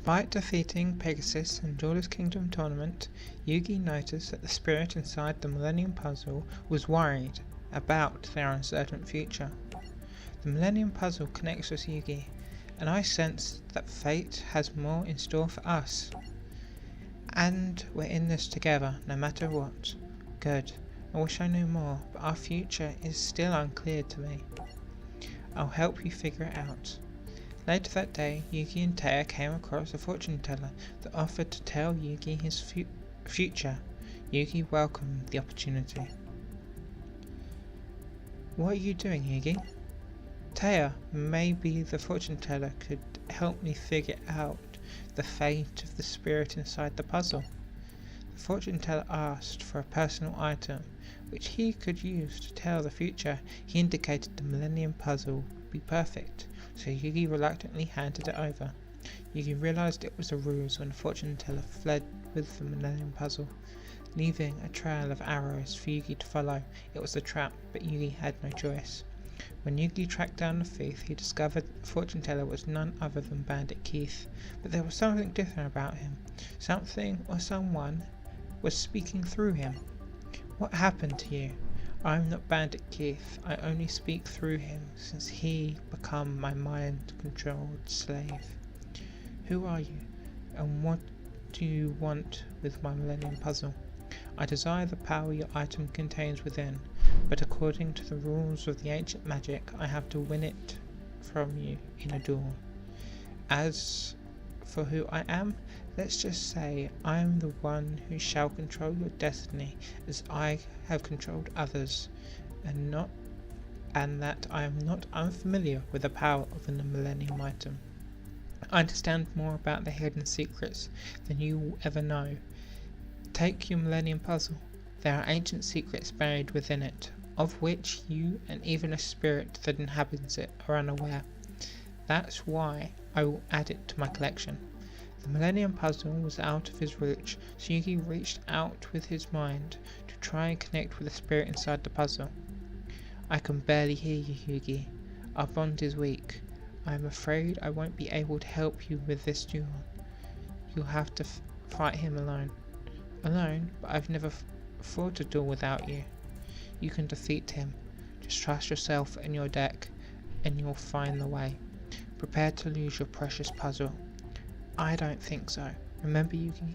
Despite defeating Pegasus in Duelist Kingdom tournament, Yugi noticed that the spirit inside the Millennium Puzzle was worried about their uncertain future. The Millennium Puzzle connects with Yugi, and I sense that fate has more in store for us. And we're in this together, no matter what. Good. I wish I knew more, but our future is still unclear to me. I'll help you figure it out. Later that day, Yugi and Taya came across a fortune teller that offered to tell Yugi his future. Yugi welcomed the opportunity. What are you doing, Yugi? Taya, maybe the fortune teller could help me figure out the fate of the spirit inside the puzzle. The fortune teller asked for a personal item which he could use to tell the future. He indicated the Millennium Puzzle would be perfect, so Yugi reluctantly handed it over. Yugi realized it was a ruse when the fortune teller fled with the Millennium Puzzle, leaving a trail of arrows for Yugi to follow. It was a trap, but Yugi had no choice. When Yugi tracked down the thief, he discovered the fortune teller was none other than ButlerKiz, but there was something different about him. Something or someone was speaking through him. What happened to you? I'm not ButlerKiz. I only speak through him, since he become my mind-controlled slave. Who are you, and what do you want with my Millennium Puzzle? I desire the power your item contains within, but according to the rules of the ancient magic, I have to win it from you in a duel. As for who I am, let's just say I am the one who shall control your destiny as I have controlled others, and that I am not unfamiliar with the power of the Millennium item. I understand more about the hidden secrets than you will ever know. Take your Millennium Puzzle. There are ancient secrets buried within it, of which you and even a spirit that inhabits it are unaware. That's why I will add it to my collection. The Millennium Puzzle was out of his reach, so Yugi reached out with his mind to try and connect with the spirit inside the puzzle. I can barely hear you, Yugi. Our bond is weak. I am afraid I won't be able to help you with this duel. You'll have to fight him alone. Alone? But I've never fought a duel without you. You can defeat him. Just trust yourself and your deck, and you'll find the way. Prepare to lose your precious puzzle. I don't think so. Remember, Yugi?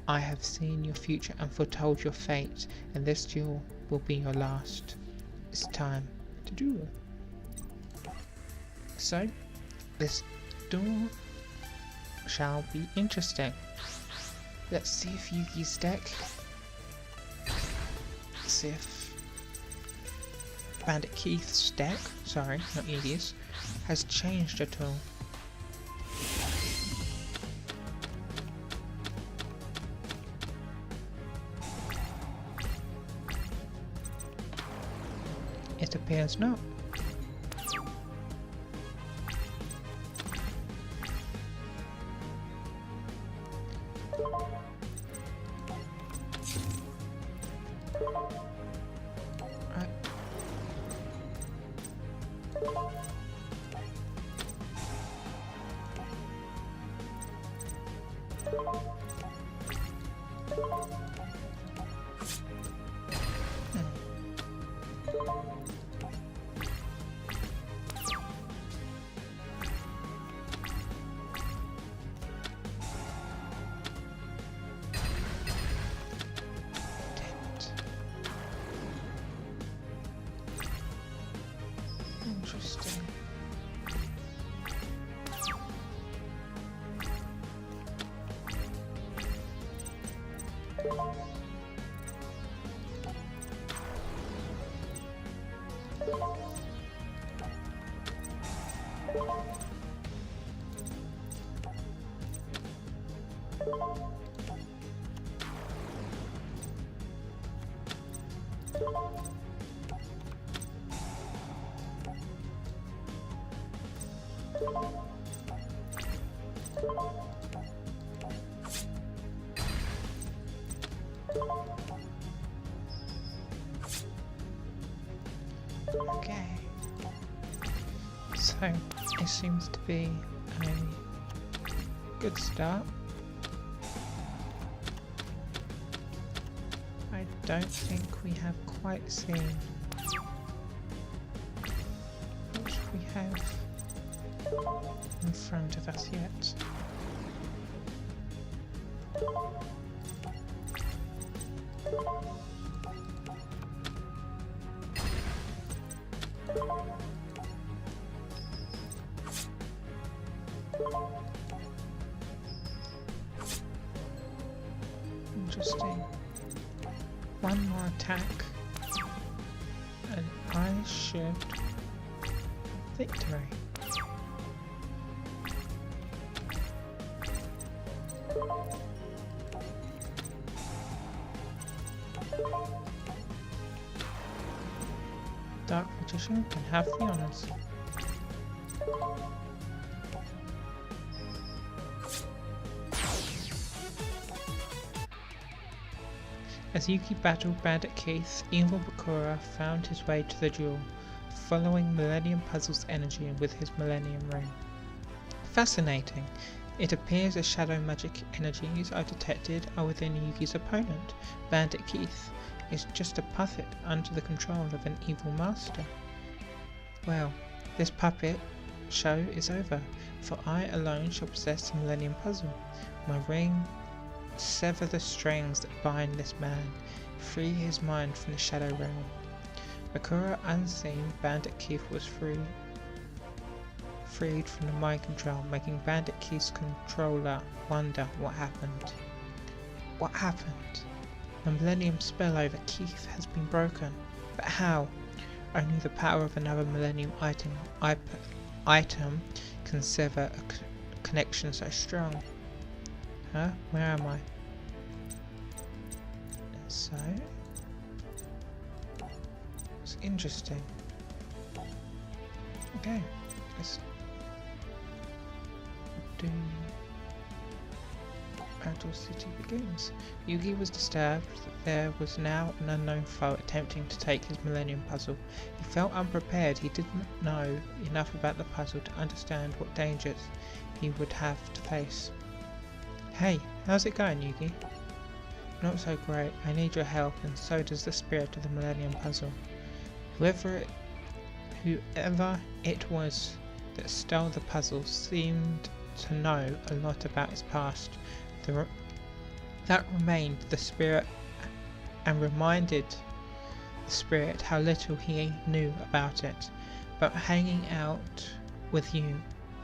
I have seen your future and foretold your fate, and this duel will be your last. It's time to duel. So, this duel shall be interesting. Let's see if Yugi's deck, see if ButlerKiz's deck, sorry, not Yugi's, has changed at all. It appears not. Interesting. Okay, so it seems to be a Good start. I don't think we have quite seen what we have in front of us yet. Interesting. One more attack and I should victory. Dark Magician can have the honours. As Yugi battled Bandit Keith, evil Bakura found his way to the duel, following Millennium Puzzle's energy with his Millennium Ring. Fascinating! It appears the shadow magic energies I detected are within Yugi's opponent, Bandit Keith, is just a puppet under the control of an evil master. Well, this puppet show is over, for I alone shall possess the Millennium Puzzle. My ring sever the strings that bind this man, free his mind from the shadow realm. Bakura unseen, Bandit Keith was freed from the mind control, making Bandit Keith's controller wonder what happened. What happened? The Millennium spell over Keith has been broken, but how? Only the power of another Millennium item can sever a connection so strong. Huh? Where am I? So, it's interesting. Okay, let's do Battle City begins. Yugi was disturbed that there was now an unknown foe attempting to take his Millennium Puzzle. He felt unprepared. He didn't know enough about the puzzle to understand what dangers he would have to face. Hey, how's it going, Yugi? Not so great. I need your help, and so does the spirit of the Millennium Puzzle. Whoever it was that stole the puzzle seemed to know a lot about its past. That remained the spirit and reminded the spirit how little he knew about it, but hanging out with you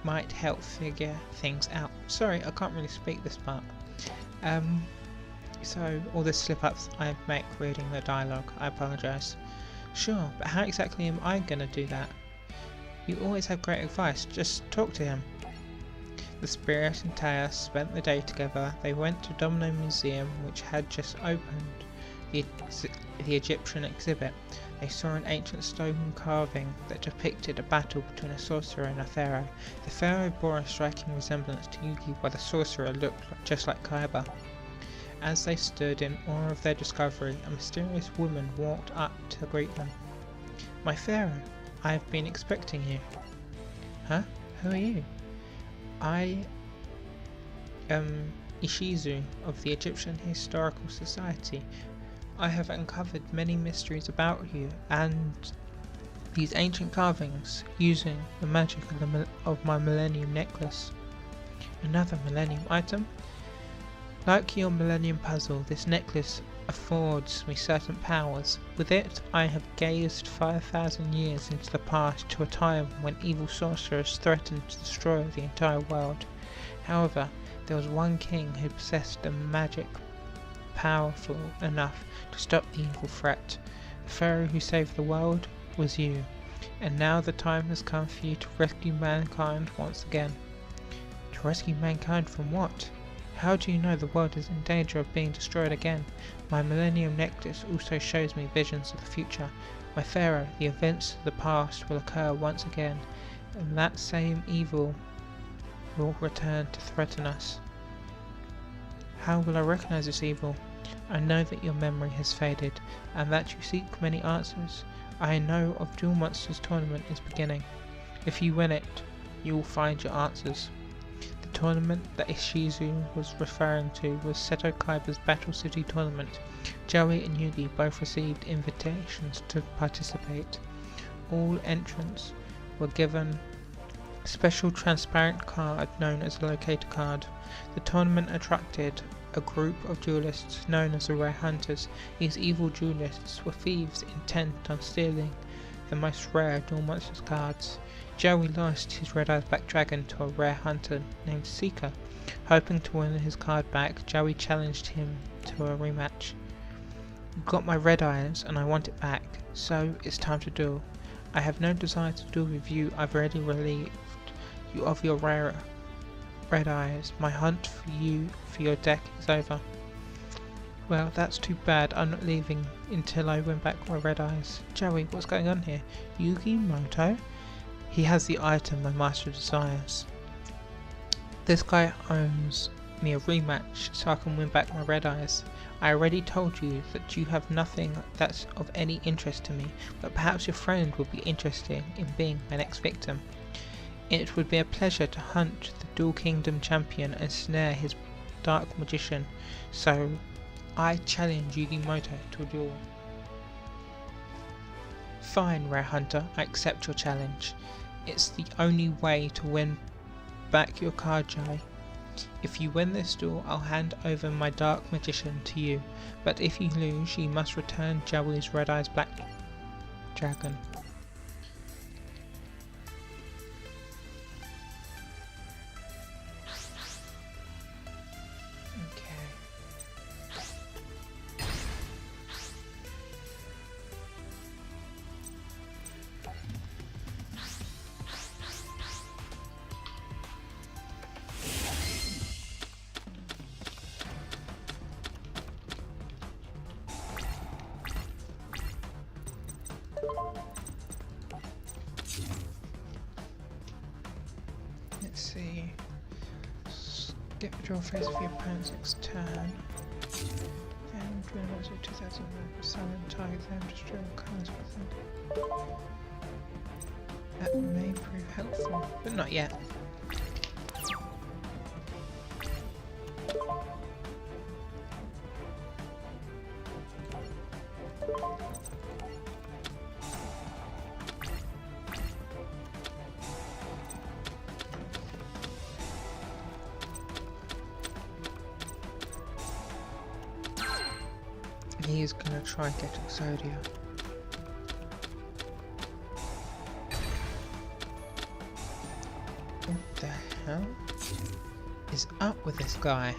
might help figure things out. Sorry, I can't really speak this part. So all the slip-ups I make reading the dialogue, I apologise. Sure, but how exactly am I gonna do that? You always have great advice, just talk to him. The spirit and Taya spent the day together. They went to Domino Museum, which had just opened the Egyptian exhibit. They saw an ancient stone carving that depicted a battle between a sorcerer and a pharaoh. The pharaoh bore a striking resemblance to Yugi, while the sorcerer looked just like Kaiba. As they stood in awe of their discovery, a mysterious woman walked up to greet them. My pharaoh, I have been expecting you. Huh? Who are you? I am Ishizu of the Egyptian Historical Society. I have uncovered many mysteries about you and these ancient carvings using the magic of my Millennium Necklace. Another Millennium item? Like your Millennium Puzzle, this necklace affords me certain powers. With it, I have gazed 5,000 years into the past to a time when evil sorcerers threatened to destroy the entire world. However, there was one king who possessed a magic powerful enough to stop the evil threat. The pharaoh who saved the world was you, and now the time has come for you to rescue mankind once again. To rescue mankind from what? How do you know the world is in danger of being destroyed again? My Millennium Necklace also shows me visions of the future. My pharaoh, the events of the past will occur once again, and that same evil will return to threaten us. How will I recognize this evil? I know that your memory has faded, and that you seek many answers. I know of Duel Monsters tournament is beginning. If you win it, you will find your answers. The tournament that Ishizu was referring to was Seto Kaiba's Battle City tournament. Joey and Yugi both received invitations to participate. All entrants were given a special transparent card known as a locator card. The tournament attracted a group of duelists known as the Rare Hunters. These evil duelists were thieves intent on stealing the most rare Duel Monsters cards. Joey lost his Red Eyes Black Dragon to a rare hunter named Seeker. Hoping to win his card back, Joey challenged him to a rematch. "You got my Red Eyes and I want it back, so it's time to duel. I have no desire to duel with you. I've already relieved you of your rare Red Eyes. My hunt for you for your deck is over." "Well, that's too bad. I'm not leaving until I win back my Red Eyes." "Joey, what's going on here?" "Yugi Moto? He has the item my master desires. This guy owes me a rematch so I can win back my Red Eyes. I already told you that you have nothing that's of any interest to me, but perhaps your friend would be interested in being my next victim. It would be a pleasure to hunt the Duel Kingdom champion and snare his dark magician, so I challenge Yugi Moto to a duel." "Fine, Rare Hunter, I accept your challenge. It's the only way to win back your card, Joey. If you win this duel, I'll hand over my Dark Magician to you, but if you lose, you must return Joey's Red Eyes Black Dragon." Let's see. Skip the draw phase of your opponent's next turn. And win a monster of 2000 silent target, then destroy all cards with them. That may prove helpful, but not yet. He's gonna try and get Exodia. What the hell is up with this guy?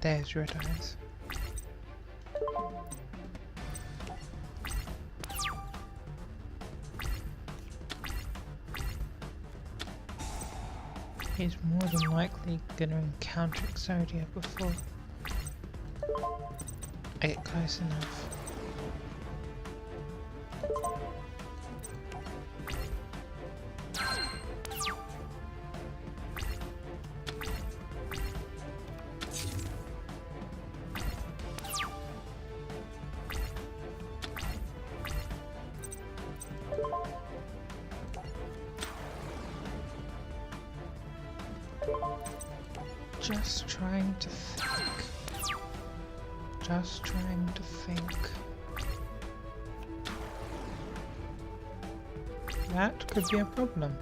There's Red Eyes. He's more than likely gonna encounter Exodia before I get close enough. Just trying to think. Just trying to think. That could be a problem.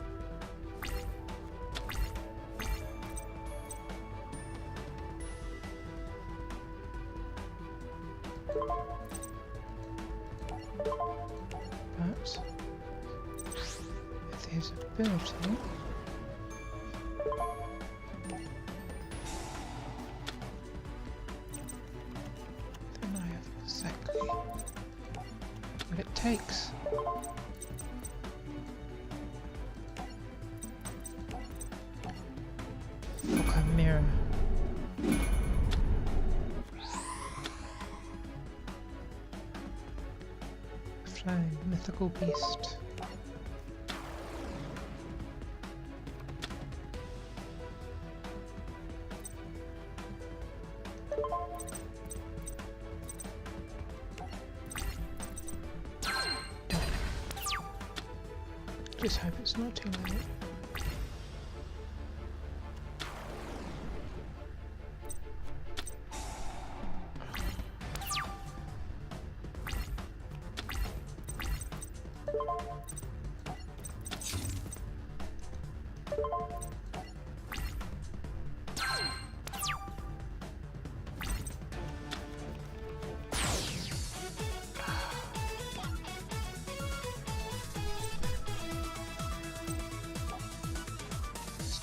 Visibility. Then I have exactly what it takes. Look, a mirror. Flying mythical beast. Just hope it's not too late.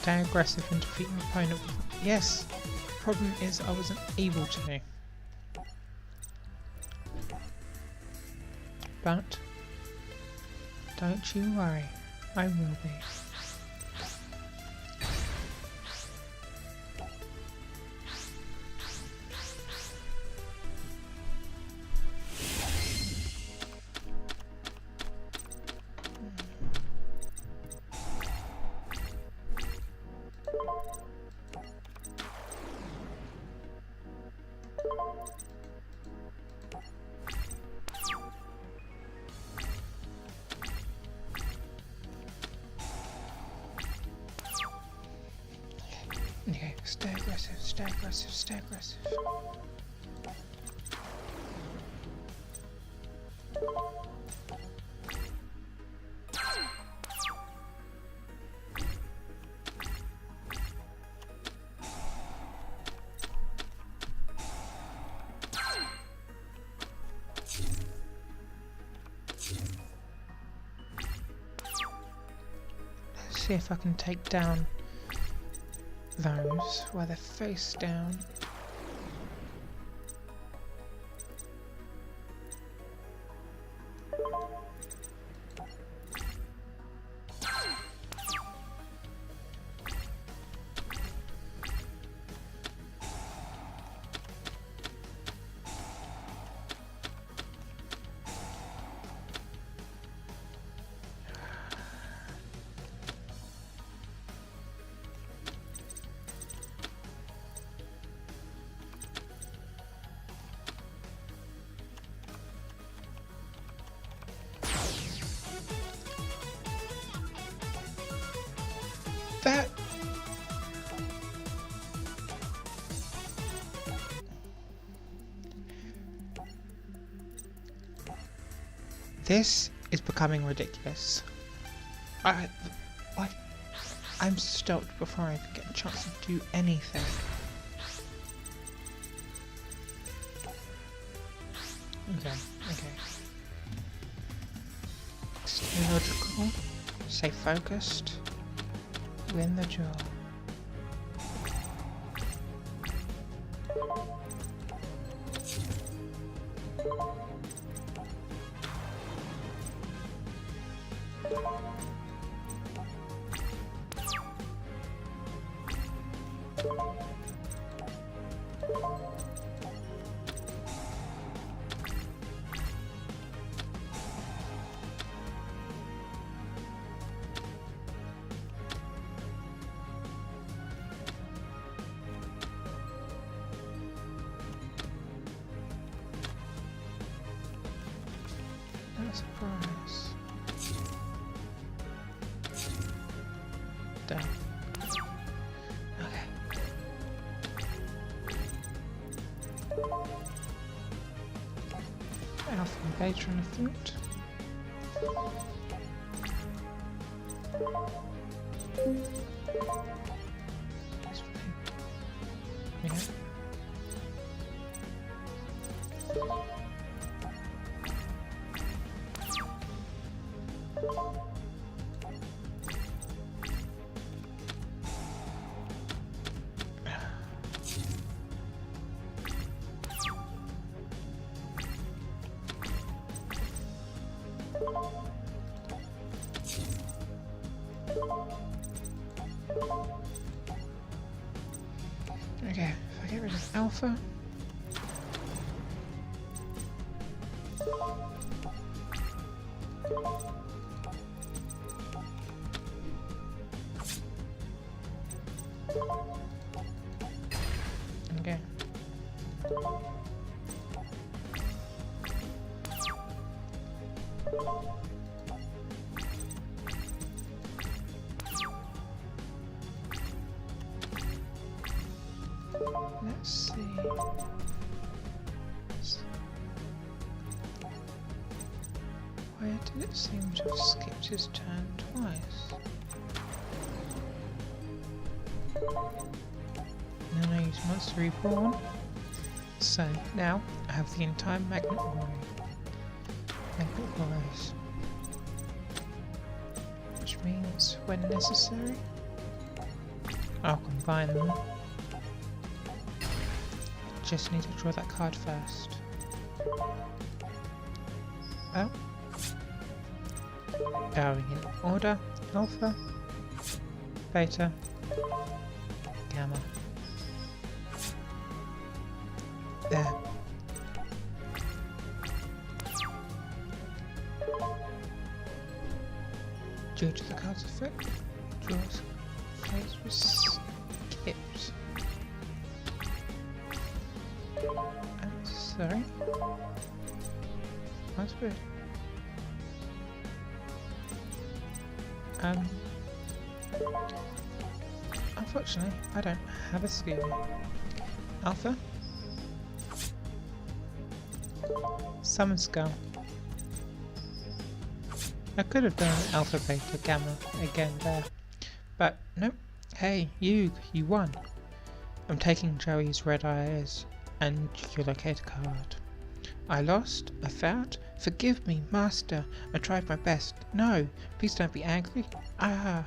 Stay aggressive and defeat your opponent. Yes! Problem is I wasn't able to. But don't you worry, I will be. Okay, stay aggressive, stay aggressive, stay aggressive. Let's see if I can take down those while they're face down. That this is becoming ridiculous. I'm stopped before I even get a chance to do anything. Okay. Stay logical, stay focused, win the job. No surprise. Done. Okay. Alpha and beta on the front. Yeah. Okay, if I get rid of Alpha. Okay. Let's see. Why did it seem to have skipped his turn twice? And then I use Monster Reborn. So now I have the entire Magnet Rise. Which means when necessary, I'll combine them. Just need to draw that card first. Well, going in order: Alpha, Beta, Gamma. There. Due to the card's effect, draws phase was skipped. Sorry. That's weird. Unfortunately, I don't have a skill. Alpha. Summon Skull. I could have done Alpha, Beta, Gamma again there, but nope. Hey, Yugi, you won. I'm taking Joey's red eyes and your locator card. I lost? I failed? Forgive me, Master. I tried my best. No, please don't be angry. Ah.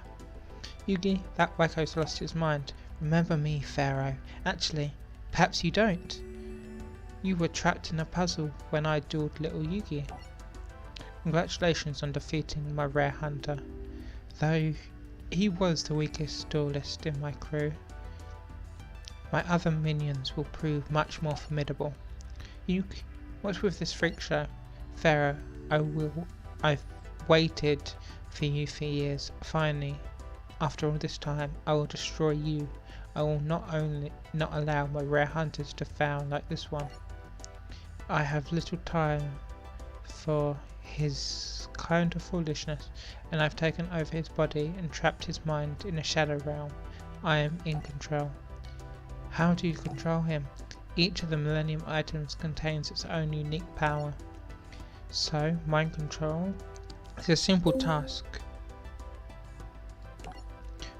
Yugi, that wacko's lost his mind. Remember me, Pharaoh. Actually, perhaps you don't. You were trapped in a puzzle when I dueled little Yugi. Congratulations on defeating my rare hunter. Though he was the weakest duelist in my crew, my other minions will prove much more formidable. Yugi, what's with this freak show? Pharaoh, I've waited for you for years. Finally, after all this time, I will destroy you. I will not allow my rare hunters to fail like this one. I have little time for his kind of foolishness, and I've taken over his body and trapped his mind in a shadow realm. I am in control. How do you control him? Each of the Millennium items contains its own unique power. So, mind control is a simple task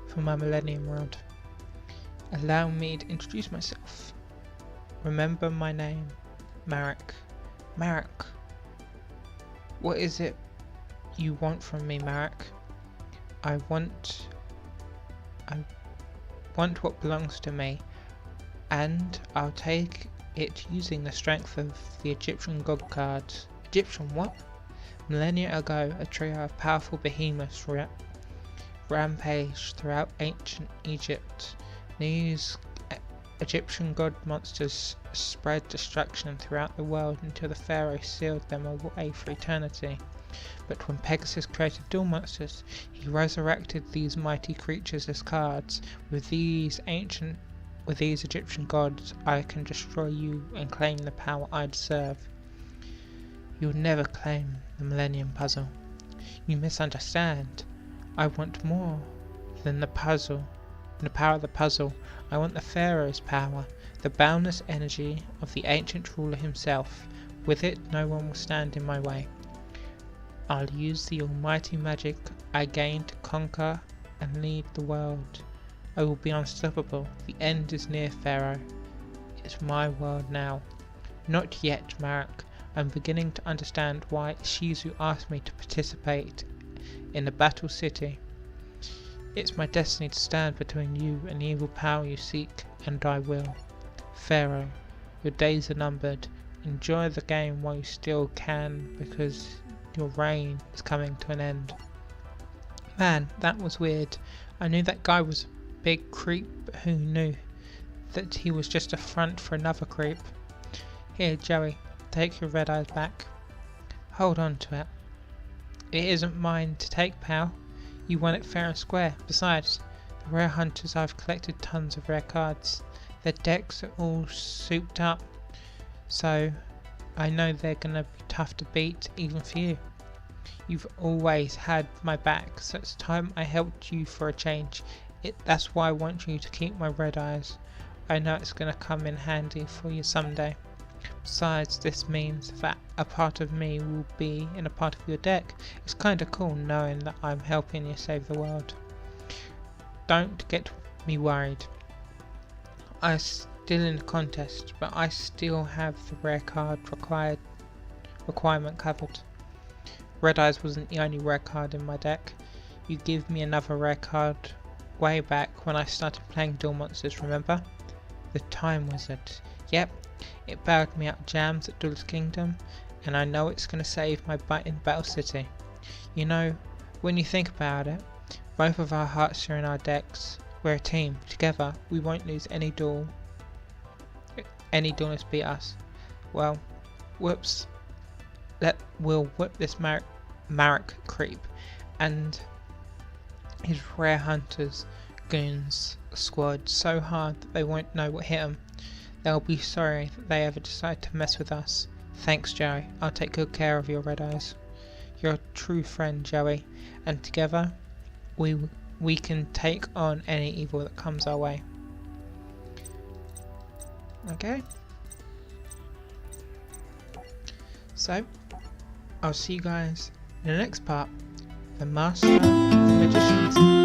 for my Millennium Rod. Allow me to introduce myself. Remember my name, Marek. Marek. What is it you want from me, Marek? I want what belongs to me, and I'll take it using the strength of the Egyptian god cards. Egyptian what? Millennia ago, a trio of powerful behemoths rampaged throughout ancient Egypt. These Egyptian god monsters spread destruction throughout the world until the pharaoh sealed them away for eternity. But when Pegasus created duel monsters, he resurrected these mighty creatures as cards. With these Egyptian gods, I can destroy you and claim the power I deserve. You'll never claim the Millennium Puzzle. You misunderstand. I want more than the puzzle. The power of the puzzle. I want the Pharaoh's power, the boundless energy of the ancient ruler himself. With it, no one will stand in my way. I'll use the almighty magic I gained to conquer and lead the world. I will be unstoppable. The end is near, Pharaoh. It's my world now. Not yet, Marek. I'm beginning to understand why Shizu asked me to participate in the battle city. It's my destiny to stand between you and the evil power you seek, and I will. Pharaoh, your days are numbered. Enjoy the game while you still can, because your reign is coming to an end. Man, that was weird. I knew that guy was a big creep, but who knew that he was just a front for another creep? Here, Joey, take your red eyes back. Hold on to it. It isn't mine to take, pal. You won it fair and square. Besides, the rare hunters, I've collected tons of rare cards. Their decks are all souped up, so I know they're gonna be tough to beat, even for you. You've always had my back, so it's time I helped you for a change. That's why I want you to keep my red eyes. I know it's gonna come in handy for you someday. Besides, this means that a part of me will be in a part of your deck. It's kinda cool knowing that I'm helping you save the world. Don't get me worried. I'm still in the contest, but I still have the rare card requirement covered. Red Eyes wasn't the only rare card in my deck. You gave me another rare card way back when I started playing Duel Monsters, remember? The Time Wizard. Yep, it bailed me out of jams at Duelist Kingdom, and I know it's going to save my butt in Battle City. You know, when you think about it, both of our hearts are in our decks. We're a team. Together, we won't lose any duel. Any duelist beat us. Well, whoops. We'll whip this Marek creep and his rare hunters goons squad so hard that they won't know what hit them. They'll be sorry that they ever decide to mess with us. Thanks, Joey. I'll take good care of your red eyes. You're a true friend, Joey, and together we can take on any evil that comes our way. Okay. So, I'll see you guys in the next part. The Master of the Magicians.